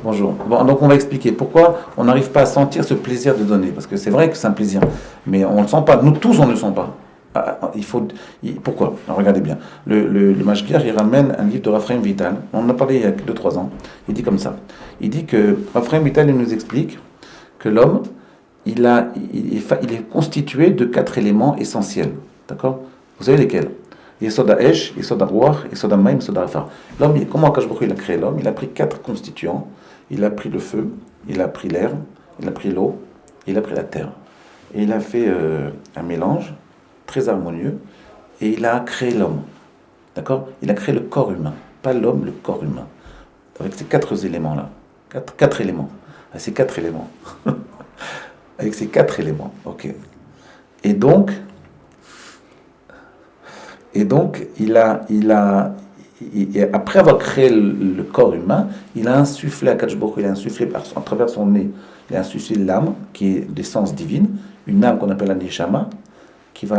Bonjour. Bon, donc on va expliquer pourquoi on n'arrive pas à sentir ce plaisir de donner. Parce que c'est vrai que c'est un plaisir, mais on ne le sent pas. Nous tous, on ne le sent pas. Pourquoi? Alors, regardez bien. Le Mashgiach, il ramène un livre de Raphaël Vital. On en a parlé il y a 2-3 ans. Il dit comme ça. Il dit que Raphaël Vital, il nous explique que l'homme, il est constitué de 4 éléments essentiels. D'accord? Vous savez lesquels? Yesod ha'esh, Yesod ha'ruach, Yesod ha'mayim, Yesod ha'afar. L'homme, comment Akadosh Baruch Hu, il a créé l'homme? Il a pris 4 constituants. Il a pris le feu, il a pris l'air, il a pris l'eau, il a pris la terre. Et il a fait un mélange très harmonieux et il a créé l'homme. D'accord? Il a créé le corps humain. Pas l'homme, le corps humain. Avec ces 4 éléments-là. 4 éléments. Avec ces 4 éléments. Avec ces 4 éléments. Ok. Et donc, après avoir créé le corps humain, il a insufflé à Kadosh Baruch Hu, il a insufflé à travers son nez, il a insufflé l'âme, qui est d'essence divine, une âme qu'on appelle la Neshama, il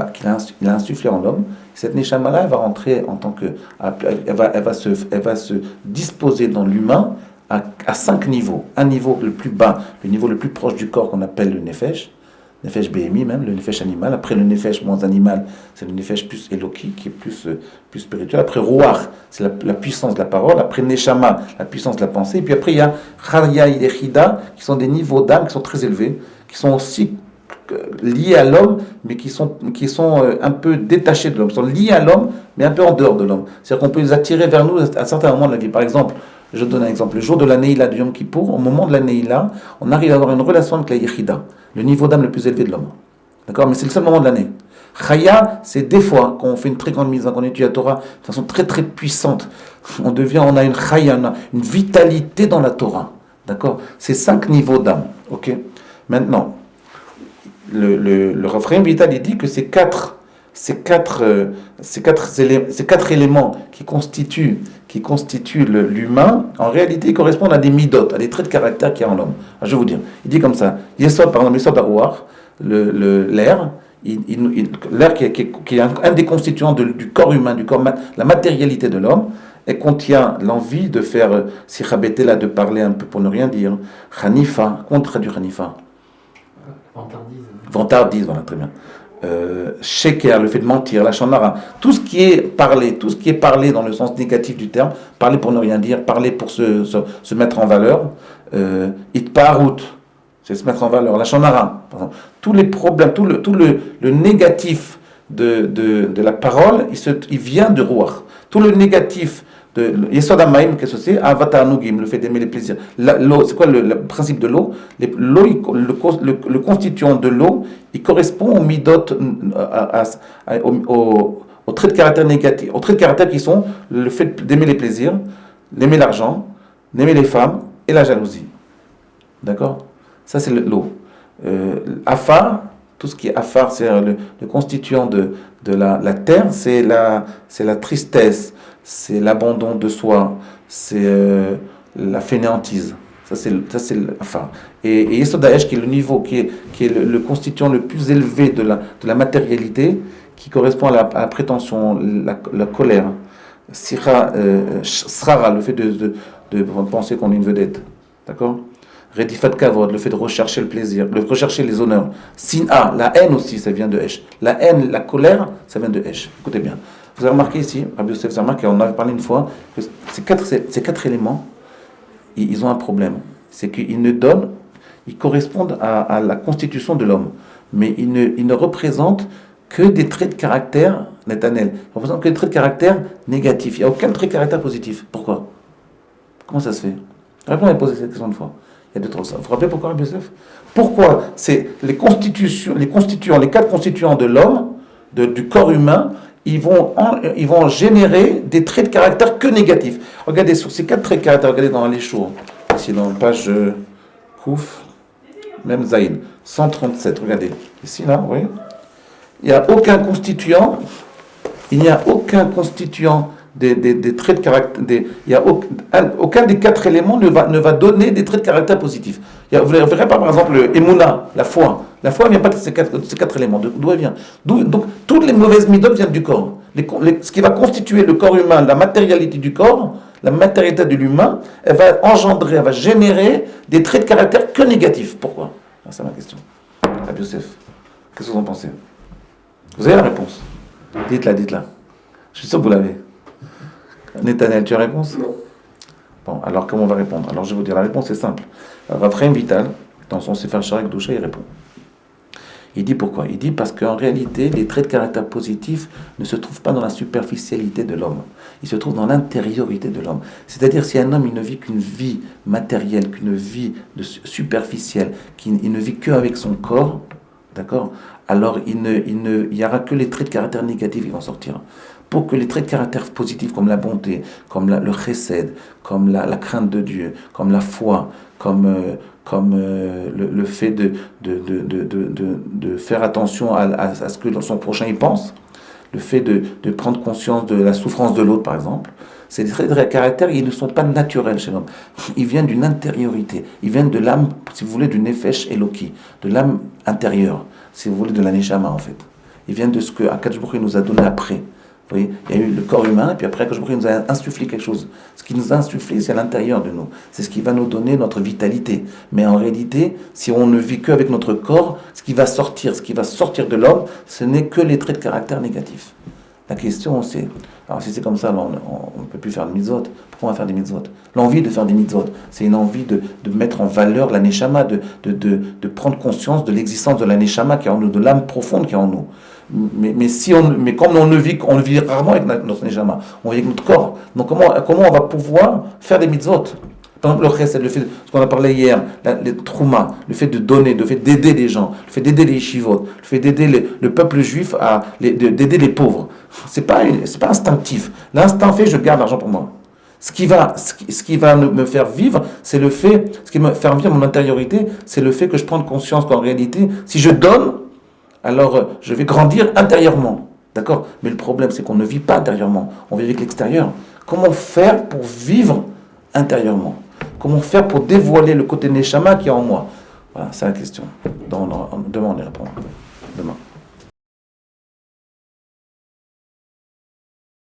a insufflé en l'homme. Cette Neshama-là, elle va rentrer en tant que... Elle va se disposer dans l'humain à 5 niveaux. Un niveau le plus bas, le niveau le plus proche du corps qu'on appelle le Nefesh, Nefesh BMI même, le Nefesh animal. Après le Nefesh moins animal, c'est le Nefesh plus Eloki, qui est plus spirituel. Après Ruach, c'est la puissance de la parole. Après Neshama, la puissance de la pensée. Et puis après il y a Chaya et Chida, qui sont des niveaux d'âme qui sont très élevés, qui sont aussi liés à l'homme, mais qui sont un peu détachés de l'homme. Ils sont liés à l'homme, mais un peu en dehors de l'homme. C'est-à-dire qu'on peut les attirer vers nous à certains moments de la vie. Par exemple, je donne un exemple. Le jour de la Neila de Yom Kippour, au moment de la Neila, on arrive à avoir une relation avec la Yechida, le niveau d'âme le plus élevé de l'homme. D'accord? Mais c'est le seul moment de l'année. Chaya, c'est des fois, quand on fait une très grande mise, qu'on étudie la Torah de façon très très puissante, on a une Chaya, une vitalité dans la Torah. D'accord? C'est 5 niveaux d'âme. Ok? Maintenant, le Raphaël Vital, il dit que ces quatre éléments qui constituent l'humain, en réalité, correspondent à des midot, à des traits de caractère qu'il y a en l'homme. Alors, je vais vous dire. Il dit comme ça. Yesod, par exemple, Yesod ha'ruach, l'air, l'air qui est un des constituants du corps humain, la matérialité de l'homme, et contient l'envie de faire là, de parler un peu pour ne rien dire. Hanifa, qu'on traduit Hanifa? Vantardise, voilà, très bien. Sheker, le fait de mentir, la shanara, tout ce qui est parlé dans le sens négatif du terme, parler pour ne rien dire, parler pour se mettre en valeur, itparut, c'est se mettre en valeur, la shanara, par exemple. Tous les problèmes, tout le négatif de la parole, il vient de Ruach. Tout le négatif de Yesod ha'mayim, qu'est-ce que c'est? Avata anugim, le fait d'aimer les plaisirs. L'eau, c'est quoi le principe de l'eau? Le constituant de l'eau, il correspond aux midot, aux traits de caractère négatifs, aux traits de caractère qui sont le fait d'aimer les plaisirs, d'aimer l'argent, d'aimer les femmes et la jalousie. D'accord? Ça, c'est l'eau. Afar, tout ce qui est afar, c'est le constituant de la terre, c'est la tristesse, c'est l'abandon de soi, c'est la fainéantise. Ça c'est l'afar. Et Yesod ha'esh, qui est le niveau, qui est le constituant le plus élevé de la matérialité, qui correspond à la prétention, la colère. Srara, le fait de penser qu'on est une vedette. D'accord? Redifat kavod, le fait de rechercher le plaisir, de rechercher les honneurs. Sin'a, la haine aussi, ça vient de Esh. La haine, la colère, ça vient de Esh. Écoutez bien. Vous avez remarqué ici, Rabbi Yosef, vous avez remarqué, on avait parlé une fois, que ces quatre éléments, ils ont un problème. C'est qu'ils correspondent à la constitution de l'homme. Mais ils ne représentent que des traits de caractère, Netanel. Ils ne représentent que des traits de caractère négatifs. Il n'y a aucun trait de caractère positif. Pourquoi? Comment ça se fait? Répondez à poser cette question une fois. Il y a 2-3 ça. Vous vous rappelez pourquoi, Rabbi Yosef? Pourquoi c'est les 4 constituants de l'homme, du corps humain, ils vont générer des traits de caractère que négatifs. Regardez, sur ces 4 traits de caractère, regardez dans les shows, ici dans la page Kouf, même Zaïd, 137, regardez, ici là, vous voyez, il n'y a aucun constituant des traits de caractère, aucun des 4 éléments ne va donner des traits de caractère positifs. Vous ne verrez pas, par exemple, le Emouna, la foi. La foi ne vient pas de ces 4 éléments. D'où elle vient? Donc, toutes les mauvaises midot viennent du corps. Ce qui va constituer le corps humain, la matérialité du corps, la matérialité de l'humain, elle va engendrer, elle va générer des traits de caractère que négatifs. Pourquoi? C'est ma question. Rabbi Yosef, qu'est-ce que vous en pensez? Vous avez la réponse? Dites-la, dites-la. Je suis sûr que vous l'avez. Netanel, tu as la réponse? Non. Bon, alors comment on va répondre? Alors je vais vous dire, la réponse est simple. Rav Chaim Vital, dans son Sefer Sha'arei Kedusha, il répond. Il dit pourquoi? Il dit parce qu'en réalité, les traits de caractère positifs ne se trouvent pas dans la superficialité de l'homme. Ils se trouvent dans l'intériorité de l'homme. C'est-à-dire, si un homme il ne vit qu'une vie matérielle, qu'une vie superficielle, qu'il ne vit qu'avec son corps, d'accord? Alors il y aura que les traits de caractère négatifs qui vont sortir. Pour que les traits de caractère positifs comme la bonté, comme le chesed, comme la crainte de Dieu, comme la foi, comme le fait de faire attention à ce que son prochain y pense, le fait de prendre conscience de la souffrance de l'autre, par exemple, ces traits de caractère, ils ne sont pas naturels chez l'homme. Ils viennent d'une intériorité, ils viennent de l'âme, si vous voulez, du nefesh eloki, de l'âme intérieure, si vous voulez, de la neshama en fait. Ils viennent de ce que Akadosh Baruch Hu nous a donné après. Vous voyez, il y a eu le corps humain, et puis après, Akadosh Baruch Hu nous a insufflé quelque chose. Ce qui nous a insufflé, c'est à l'intérieur de nous. C'est ce qui va nous donner notre vitalité. Mais en réalité, si on ne vit qu'avec notre corps, ce qui va sortir de l'homme, ce n'est que les traits de caractère négatifs. La question, c'est... Alors si c'est comme ça, on ne peut plus faire de mitzvot. Pourquoi on va faire des mitzvot? L'envie de faire des mitzvot, c'est une envie de mettre en valeur la neshama, de prendre conscience de l'existence de la neshama qui est en nous, de l'âme profonde qui est en nous. Mais comme on vit rarement avec notre neshama, on vit avec notre corps. Donc comment on va pouvoir faire des mitzvot? Par exemple, le chesed, ce qu'on a parlé hier, les trouma, le fait de donner, le fait d'aider les gens, le fait d'aider les yeshivot, le fait d'aider le peuple juif, d'aider les pauvres. C'est pas instinctif. L'instinct fait, je garde l'argent pour moi. Ce qui va me faire vivre, c'est le fait, ce qui va me faire vivre mon intériorité, c'est le fait que je prenne conscience qu'en réalité, si je donne, alors je vais grandir intérieurement. D'accord? Mais le problème, c'est qu'on ne vit pas intérieurement, on vit avec l'extérieur. Comment faire pour vivre intérieurement? Comment faire pour dévoiler le côté neshama qui est en moi? Voilà, c'est la question. Demain, on y répondra. Demain.